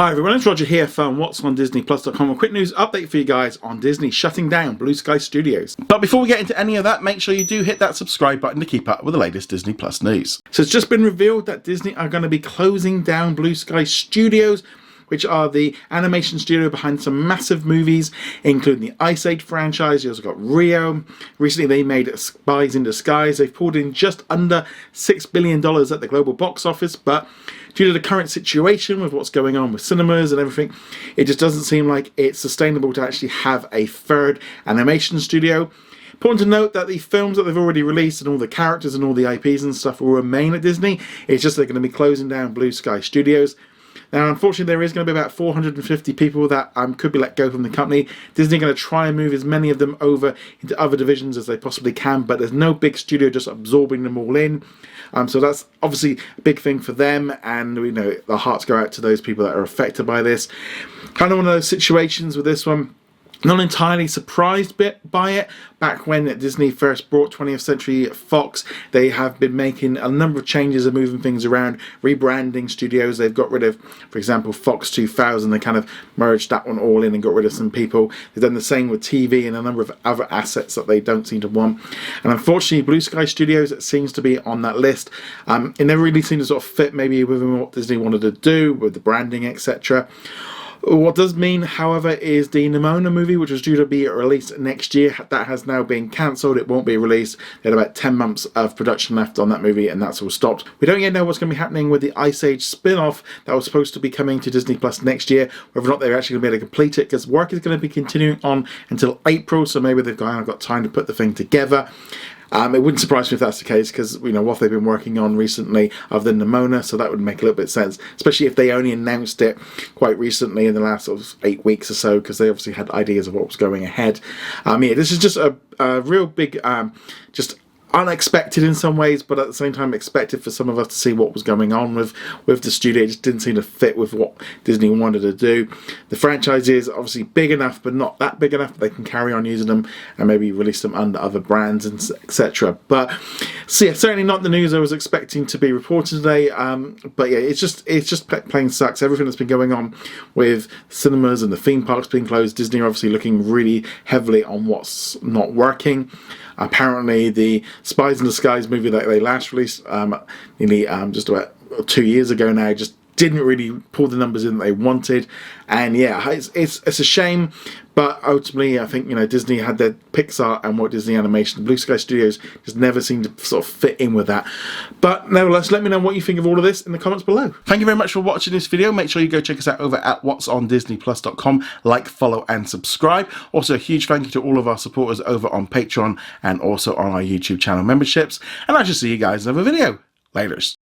Hi everyone, it's Roger here from What's on DisneyPlus.com. A quick news update for you guys on Disney shutting down Blue Sky Studios. But before we get into any of that, make sure you do hit that subscribe button to keep up with the latest Disney Plus news. So it's just been revealed that Disney are going to be closing down Blue Sky Studios, which are the animation studio behind some massive movies, including the Ice Age franchise. You also got Rio. Recently they made Spies in Disguise. They've pulled in just under $6 billion at the global box office, but due to the current situation with what's going on with cinemas and everything, it just doesn't seem like it's sustainable to actually have a third animation studio. Important to note that the films that they've already released and all the characters and all the IPs and stuff will remain at Disney. It's just they're going to be closing down Blue Sky Studios. Now, unfortunately, there is going to be about 450 people that could be let go from the company. Disney are going to try and move as many of them over into other divisions as they possibly can, but there's no big studio just absorbing them all in. So that's obviously a big thing for them, and we know the hearts go out to those people that are affected by this. Kind of one of those situations with this one. Not entirely surprised by it. Back when Disney first brought 20th Century Fox, they have been making a number of changes and moving things around, rebranding studios. They've got rid of, for example, Fox 2000. They kind of merged that one all in and got rid of some people. They've done the same with TV and a number of other assets that they don't seem to want. And unfortunately, Blue Sky Studios seems to be on that list. It never really seemed to sort of fit maybe within what Disney wanted to do with the branding, etc. What does mean, however, is the Nimona movie, which was due to be released next year, that has now been cancelled. It won't be released. They had about 10 months of production left on that movie, and that's all stopped. We don't yet know what's going to be happening with the Ice Age spin-off that was supposed to be coming to Disney Plus next year, whether or not they're actually going to be able to complete it, because work is going to be continuing on until April, so maybe they've got time to put the thing together. It wouldn't surprise me if that's the case, because you know what they've been working on recently of the Nimona, so that would make a little bit of sense, especially if they only announced it quite recently in the last sort of 8 weeks or so, because they obviously had ideas of what was going ahead. Yeah, this is just a real big, just unexpected in some ways, but at the same time expected for some of us to see what was going on with the studio. It just didn't seem to fit with what Disney wanted to do. The franchise is obviously big enough, but not that big enough that they can carry on using them and maybe release them under other brands and etc. But so yeah, certainly not the news I was expecting to be reported today. But yeah, it's just plain sucks. Everything that's been going on with cinemas and the theme parks being closed, Disney are obviously looking really heavily on what's not working. Apparently, the Spies in Disguise movie that they last released, nearly just about 2 years ago now, just didn't really pull the numbers in that they wanted. And yeah, it's a shame, but ultimately I think, you know, Disney had their Pixar and Walt Disney Animation. Blue Sky Studios just never seemed to sort of fit in with that. But nevertheless, let me know what you think of all of this in the comments below. Thank you very much for watching this video. Make sure you go check us out over at whatsondisneyplus.com. Like, follow and subscribe. Also a huge thank you to all of our supporters over on Patreon and also on our YouTube channel memberships. And I shall see you guys in another video. Laters.